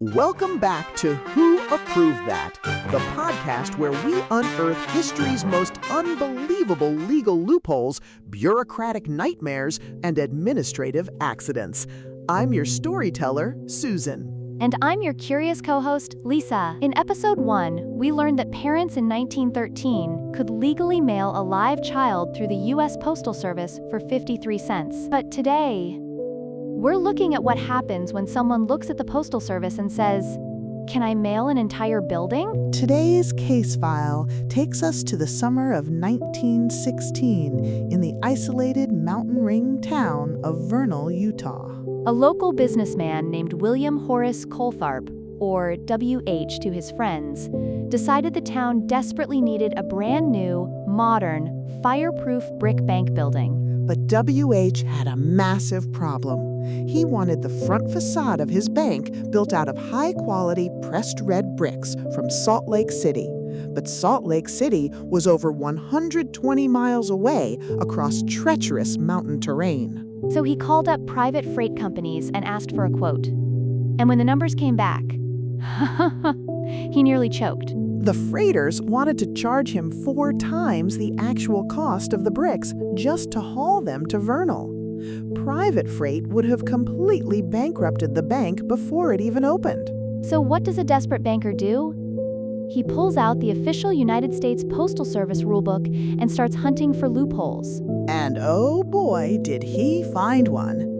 Welcome back to Who Approved That, the podcast where we unearth history's most unbelievable legal loopholes, bureaucratic nightmares, and administrative accidents. I'm your storyteller, Susan. And I'm your curious co-host, Lisa. In episode 1, we learned that parents in 1913 could legally mail a live child through the U.S. Postal Service for 53 cents. But today, we're looking at what happens when someone looks at the Postal Service and says, "Can I mail an entire building?" Today's case file takes us to the summer of 1916 in the isolated mountain ring town of Vernal, Utah. A local businessman named William Horace Coltharp, or W.H. to his friends, decided the town desperately needed a brand new, modern, fireproof brick bank building. But W.H. had a massive problem. He wanted the front facade of his bank built out of high-quality pressed red bricks from Salt Lake City. But Salt Lake City was over 120 miles away across treacherous mountain terrain. So he called up private freight companies and asked for a quote. And when the numbers came back, he nearly choked. The freighters wanted to charge him 4 times the actual cost of the bricks just to haul them to Vernal. Private freight would have completely bankrupted the bank before it even opened. So what does a desperate banker do? He pulls out the official United States Postal Service rulebook and starts hunting for loopholes. And oh boy, did he find one.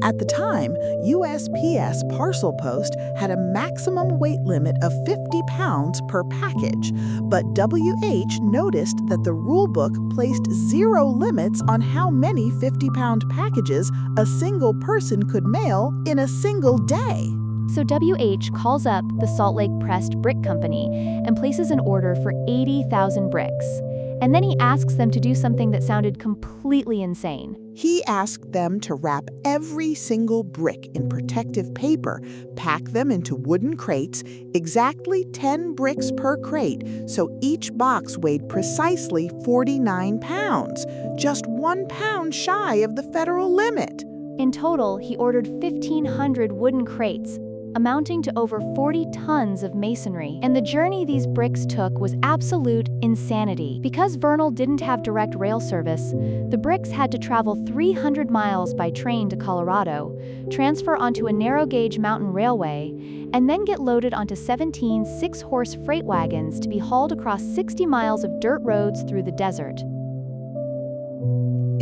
At the time, USPS Parcel Post had a maximum weight limit of 50 pounds per package, but WH noticed that the rulebook placed 0 limits on how many 50-pound packages a single person could mail in a single day. So WH calls up the Salt Lake Pressed Brick Company and places an order for 80,000 bricks. And then he asks them to do something that sounded completely insane. He asked them to wrap every single brick in protective paper, pack them into wooden crates, exactly 10 bricks per crate, so each box weighed precisely 49 pounds, just 1 pound shy of the federal limit. In total, he ordered 1,500 wooden crates, amounting to over 40 tons of masonry. And the journey these bricks took was absolute insanity. Because Vernal didn't have direct rail service, the bricks had to travel 300 miles by train to Colorado, transfer onto a narrow-gauge mountain railway, and then get loaded onto 17 6-horse freight wagons to be hauled across 60 miles of dirt roads through the desert.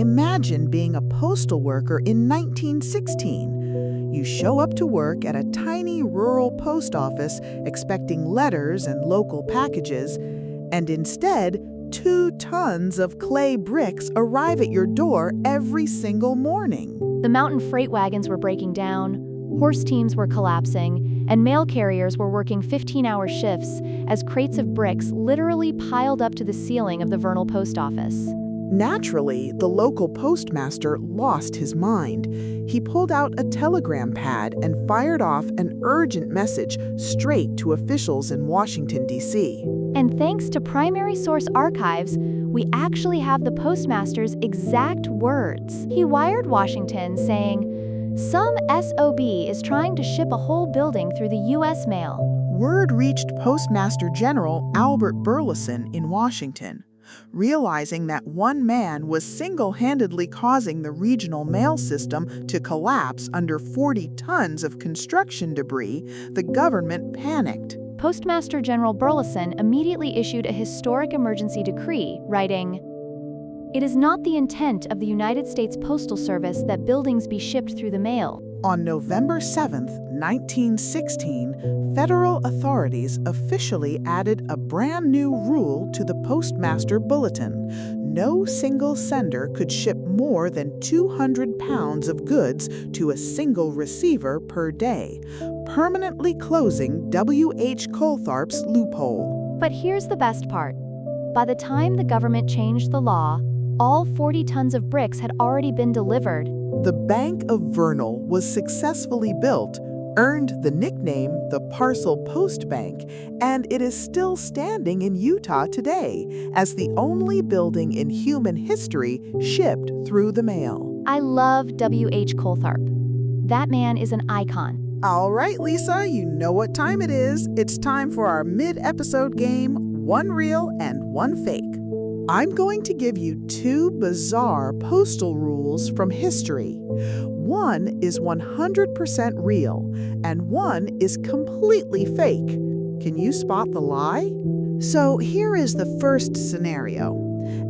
Imagine being a postal worker in 1916. You show up to work at a tiny rural post office expecting letters and local packages, and instead, 2 tons of clay bricks arrive at your door every single morning. The mountain freight wagons were breaking down, horse teams were collapsing, and mail carriers were working 15-hour shifts as crates of bricks literally piled up to the ceiling of the Vernal post office. Naturally, the local postmaster lost his mind. He pulled out a telegram pad and fired off an urgent message straight to officials in Washington, D.C. And thanks to primary source archives, we actually have the postmaster's exact words. He wired Washington saying, "Some SOB is trying to ship a whole building through the U.S. mail." Word reached Postmaster General Albert Burleson in Washington. Realizing that one man was single-handedly causing the regional mail system to collapse under 40 tons of construction debris, the government panicked. Postmaster General Burleson immediately issued a historic emergency decree, writing, "It is not the intent of the United States Postal Service that buildings be shipped through the mail." On November 7, 1916, federal authorities officially added a brand new rule to the Postmaster Bulletin. No single sender could ship more than 200 pounds of goods to a single receiver per day, permanently closing W.H. Coltharp's loophole. But here's the best part. By the time the government changed the law, all 40 tons of bricks had already been delivered. The Bank of Vernal was successfully built, earned the nickname the Parcel Post Bank, and it is still standing in Utah today as the only building in human history shipped through the mail. I love W.H. Coltharp. That man is an icon. All right, Lisa, you know what time it is. It's time for our mid-episode game, One Real and One Fake. I'm going to give you two bizarre postal rules from history. One is 100% real, and one is completely fake. Can you spot the lie? So here is the first scenario.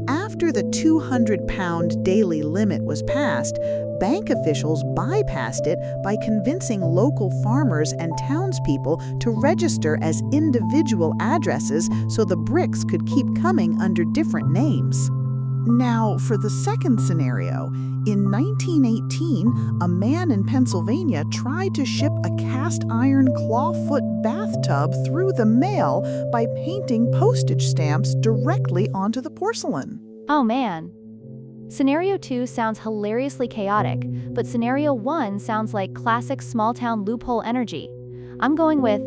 After the 200-pound daily limit was passed, bank officials bypassed it by convincing local farmers and townspeople to register as individual addresses so the bricks could keep coming under different names. Now, for the second scenario, in 1918, a man in Pennsylvania tried to ship a cast iron clawfoot bathtub through the mail by painting postage stamps directly onto the porcelain. Oh man. Scenario 2 sounds hilariously chaotic, but Scenario 1 sounds like classic small-town loophole energy. I'm going with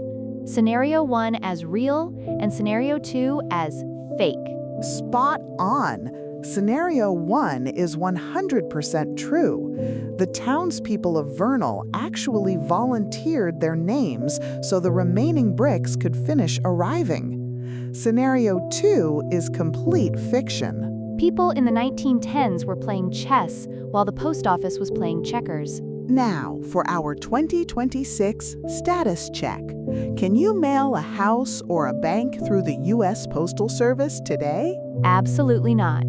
Scenario 1 as real and Scenario 2 as fake. Spot on! Scenario 1 is 100% true. The townspeople of Vernal actually volunteered their names so the remaining bricks could finish arriving. Scenario 2 is complete fiction. People in the 1910s were playing chess while the post office was playing checkers. Now, for our 2026 status check. Can you mail a house or a bank through the U.S. Postal Service today? Absolutely not.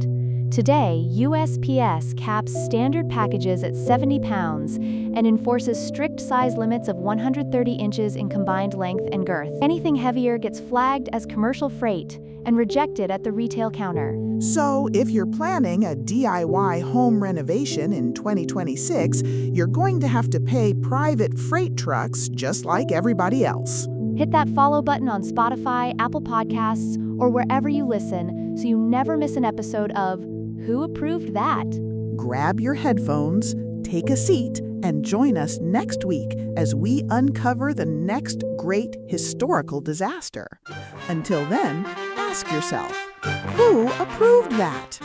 Today, USPS caps standard packages at 70 pounds and enforces strict size limits of 130 inches in combined length and girth. Anything heavier gets flagged as commercial freight and rejected at the retail counter. So, if you're planning a DIY home renovation in 2026, you're going to have to pay private freight trucks just like everybody else. Hit that follow button on Spotify, Apple Podcasts, or wherever you listen so you never miss an episode of Who Approved That? Grab your headphones, take a seat, and join us next week as we uncover the next great historical disaster. Until then, ask yourself, who approved that?